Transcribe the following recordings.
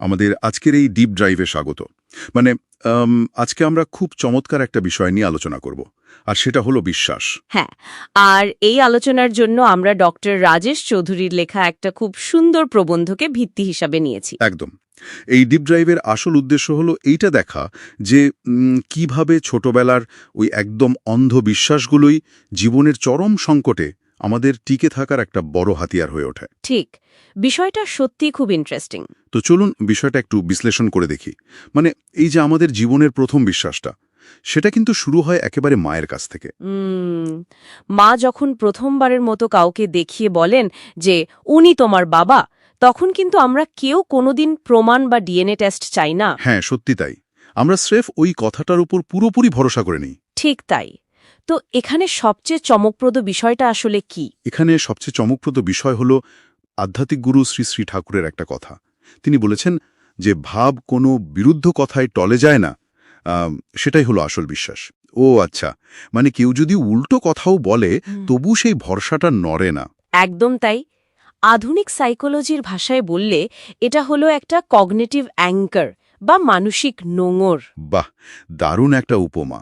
আমাদের আজকের এই ডিপ ড্রাইভে স্বাগত। মানে আজকে আমরা খুব চমৎকার একটা বিষয় নিয়ে আলোচনা করব, আর সেটা হলো বিশ্বাস। হ্যাঁ, আর এই আলোচনার জন্য আমরা ডক্টর রাজেশ চৌধুরীর লেখা একটা খুব সুন্দর প্রবন্ধকে ভিত্তি হিসাবে নিয়েছি। একদম। এই ডিপ ড্রাইভের আসল উদ্দেশ্য হলো এইটা দেখা যে কিভাবে ছোটবেলার ওই একদম অন্ধ বিশ্বাসগুলোই জীবনের চরম সংকটে আমাদের টিকে থাকার একটা বড় হাতিয়ার হয়ে ওঠে। ঠিক, বিষয়টা সত্যি খুব ইন্টারেস্টিং। তো চলুন বিষয়টা একটু বিশ্লেষণ করে দেখি। মানে এই যে আমাদের জীবনের প্রথম বিশ্বাসটা, সেটা কিন্তু শুরু হয় একেবারে মায়ের কাছ থেকে। মা যখন প্রথমবারের মতো কাউকে দেখিয়ে বলেন যে উনি তোমার বাবা, তখন কিন্তু আমরা কেউ কোনোদিন প্রমাণ বা ডিএনএ টেস্ট চাই না। হ্যাঁ, সত্যি তাই। আমরা স্রেফ ওই কথাটার উপর পুরোপুরি ভরসা করে নিই। ঠিক তাই। তো এখানে সবচেয়ে চমকপ্রদ বিষয়টা আসলে কি? এখানে সবচেয়ে চমকপ্রদ বিষয় হলো আধ্যাত্মিক গুরু শ্রী শ্রী ঠাকুরের একটা কথা। তিনি বলেছেন যে ভাব কোনো বিরুদ্ধ কথায় টলে যায় না, সেটাই হলো আসল বিশ্বাস। ও আচ্ছা, মানে কেউ যদি উল্টো কথাও বলে তবু সেই ভরসাটা নড়ে না। একদম তাই। আধুনিক সাইকোলজির ভাষায় বললে এটা হলো একটা কগনিটিভ অ্যাঙ্কার বা মানসিক নোঙর। বাহ, দারুণ একটা উপমা।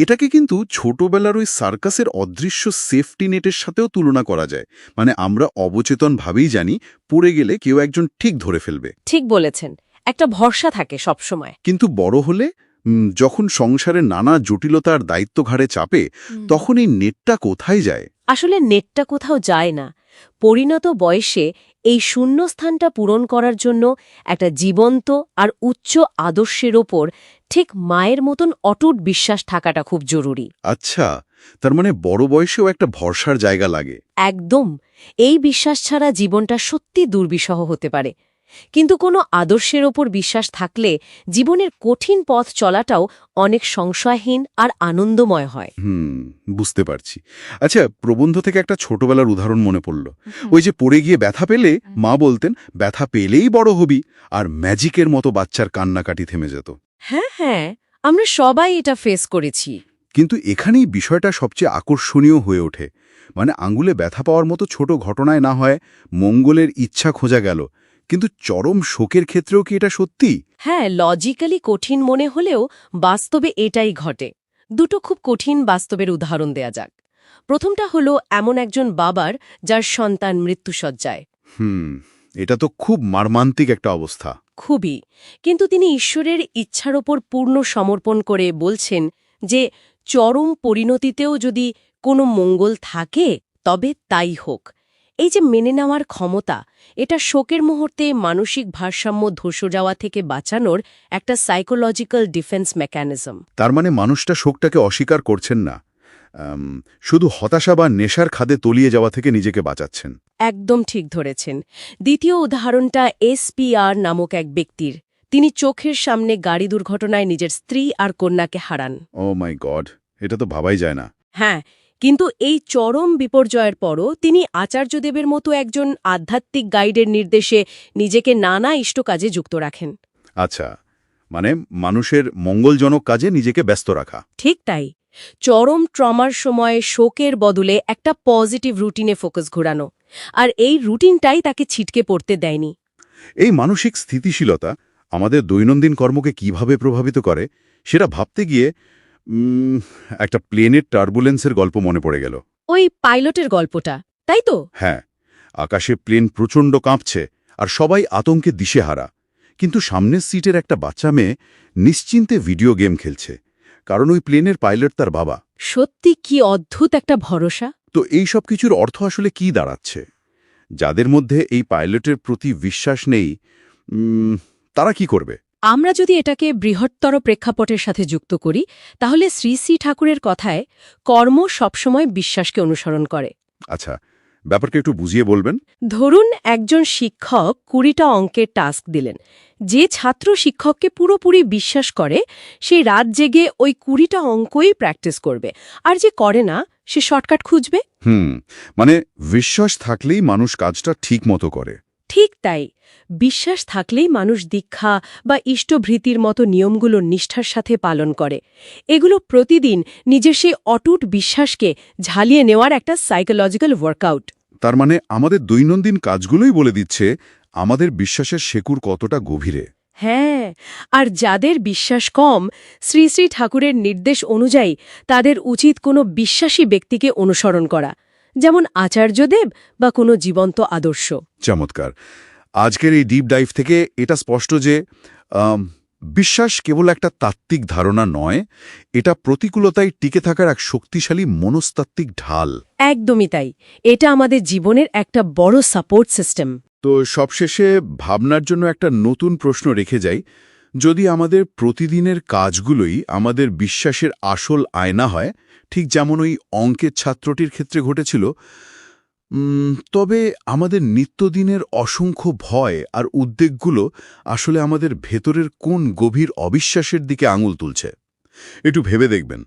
এটাকে কিন্তু ছোটবেলার ওই সার্কাসের অদৃশ্য সেফটি নেটের সাথেও তুলনা করা যায়। মানে আমরা অবচেতনভাবেই জানি পড়ে গেলে কেউ একজন ঠিক ধরে ফেলবে। ঠিক বলেছেন, একটা ভরসা থাকে সবসময়। কিন্তু বড় হলে যখন সংসারের নানা জটিলতার দায়িত্ব ঘাড়ে চাপে, তখন এই নেটটা কোথায় যায়? আসলে নেটটা কোথাও যায় না। পরিণত বয়সে এই শূন্যস্থানটা পূরণ করার জন্য একটা জীবন্ত আর উচ্চ আদর্শের ওপর ঠিক মায়ের মতন অটুট বিশ্বাস থাকাটা খুব জরুরি। আচ্ছা, তার মানে বড় বয়সেও একটা ভরসার জায়গা লাগে। একদম। এই বিশ্বাস ছাড়া জীবনটা সত্যি দুর্বিষহ হতে পারে। কিন্তু কোনো আদর্শের ওপর বিশ্বাস থাকলে জীবনের কঠিন পথ চলাটাও অনেক সংশয়হীন আর আনন্দময় হয়। বুঝতে পারছি। আচ্ছা, প্রবন্ধ থেকে একটা ছোটবেলার উদাহরণ মনে পড়ল। ওই যে পড়ে গিয়ে ব্যথা পেলে মা বলতেন ব্যথা পেলেই বড় হবি, আর ম্যাজিকের মতো বাচ্চার কান্নাকাটি থেমে যেত। হ্যাঁ, আমরা সবাই এটা ফেস করেছি। কিন্তু এখানেই বিষয়টা সবচেয়ে আকর্ষণীয় হয়ে ওঠে। মানে আঙ্গুলে ব্যথা পাওয়ার মতো ছোট ঘটনায় না হয় মঙ্গলের ইচ্ছা খোঁজা গেল, কিন্তু চরম শোকের ক্ষেত্রেও কি এটা সত্যি? হ্যাঁ, লজিক্যালি কঠিন মনে হলেও বাস্তবে এটাই ঘটে। দুটো খুব কঠিন বাস্তবের উদাহরণ দেয়া যাক। প্রথমটা হলো এমন একজন বাবার যার সন্তান মৃত্যুশয্যায়। এটা তো খুব মর্মান্তিক একটা অবস্থা। খুবই। কিন্তু তিনি ঈশ্বরের ইচ্ছার ওপর পূর্ণ সমর্পণ করে বলছেন যে চরম পরিণতিতেও যদি কোনো মঙ্গল থাকে তবে তাই হোক। এই যে মেনে নেওয়ার ক্ষমতা, এটা শোকের মুহূর্তে মানসিক ভারসাম্য ধসে যাওয়া থেকে বাঁচানোর একটা সাইকোলজিক্যাল ডিফেন্স মেকানিজম। তার মানে মানুষটা শোকটাকে অস্বীকার করছেন না, শুধু হতাশা বা নেশার খাদে তলিয়ে যাওয়া থেকে নিজেকে বাঁচাচ্ছেন। একদম ঠিক ধরেছেন। দ্বিতীয় উদাহরণটা SPR নামক এক ব্যক্তির। তিনি চোখের সামনে গাড়ি দুর্ঘটনায় নিজের স্ত্রী আর কন্যাকে হারান। ও মাই গড, এটা তো ভাবাই যায় না। হ্যাঁ, কিন্তু এই চরম বিপর্যয়ের পরও তিনি আচার্যদেবের মতো একজন আধ্যাত্মিক গাইডের নির্দেশে নিজেকে নানা ইষ্ট কাজে যুক্ত রাখেন। আচ্ছা, মানে মানুষের মঙ্গলজনক কাজে নিজেকে ব্যস্ত রাখা। ঠিক তাই। চরম ট্রমার সময়ে শোকের বদলে একটা পজিটিভ রুটিনে ফোকাস ঘোরানো। আর এই রুটিনটাই তাকে ছিটকে পড়তে দেয়নি। এই মানসিক স্থিতিশীলতা আমাদের দৈনন্দিন কর্মকে কিভাবে প্রভাবিত করে সেটা ভাবতে গিয়ে একটা প্লেনের টার্বুলেন্সের গল্প মনে পড়ে গেল। ওই পাইলটের গল্পটা, তাই তো? হ্যাঁ, আকাশে প্লেন প্রচণ্ড কাঁপছে আর সবাই আতঙ্কে দিশেহারা, কিন্তু সামনের সিটের একটা বাচ্চা মেয়ে নিশ্চিন্তে ভিডিও গেম খেলছে, কারণ ওই প্লেনের পাইলট তার বাবা। সত্যি কি অদ্ভুত একটা ভরসা। তো এই সব কিছুর অর্থ আসলে কি দাঁড়াচ্ছে? যাদের মধ্যে এই পাইলটের প্রতি বিশ্বাস নেই, তারা কি করবে? আমরা যদি এটাকে বৃহত্তর প্রেক্ষাপটের সাথে যুক্ত করি, তাহলে শ্রী শ্রী ঠাকুরের কথায় কর্ম সবসময় বিশ্বাসকে অনুসরণ করে। আচ্ছা, ব্যাপারটা একটু বুঝিয়ে বলবেন। ধরুন একজন শিক্ষক 20টা অঙ্কের টাস্ক দিলেন। যে ছাত্র শিক্ষককে পুরোপুরি বিশ্বাস করে সে রাত জেগে ওই 20টা অঙ্কই প্র্যাকটিস করবে, আর যে করে না সে শর্টকাট খুঁজবে। মানে বিশ্বাস থাকলেই মানুষ কাজটা ঠিক মতো করে। ঠিক তাই। বিশ্বাস থাকলেই মানুষ দীক্ষা বা ইষ্টভৃতির মতো নিয়মগুলো নিষ্ঠার সাথে পালন করে। এগুলো প্রতিদিন নিজের সেই অটুট বিশ্বাসকে ঝালিয়ে নেওয়ার একটা সাইকোলজিক্যাল ওয়ার্কআউট। তার মানে আমাদের দৈনন্দিন কাজগুলোই বলে দিচ্ছে আমাদের বিশ্বাসের শেকড় কতটা গভীরে। হ্যাঁ, আর যাদের বিশ্বাস কম, শ্রী শ্রী ঠাকুরের নির্দেশ অনুযায়ী তাদের উচিত কোনো বিশ্বাসী ব্যক্তিকে অনুসরণ করা, যেমন আচার্যদেব বা কোনো জীবন্ত আদর্শ। চমৎকার। আজকের এই ডিপ ডাইভ থেকে এটা স্পষ্ট যে বিশ্বাস কেবল একটা তাত্ত্বিক ধারণা নয়, এটা প্রতিকূলতায় টিকে থাকার এক শক্তিশালী মনস্তাত্ত্বিক ঢাল। একদমই তাই। এটা আমাদের জীবনের একটা বড় সাপোর্ট সিস্টেম। তো সবশেষে ভাবনার জন্য একটা নতুন প্রশ্ন রেখে যাই, যদি আমাদের প্রতিদিনের কাজগুলোই আমাদের বিশ্বাসের আসল আয়না হয়, ঠিক যেমন ওই অঙ্কের ছাত্রটির ক্ষেত্রে ঘটেছিল, তবে আমাদের নিত্যদিনের অসংখ্য ভয় আর উদ্বেগগুলো আসলে আমাদের ভেতরের কোন গভীর অবিশ্বাসের দিকে আঙুল তুলছে? একটু ভেবে দেখবেন।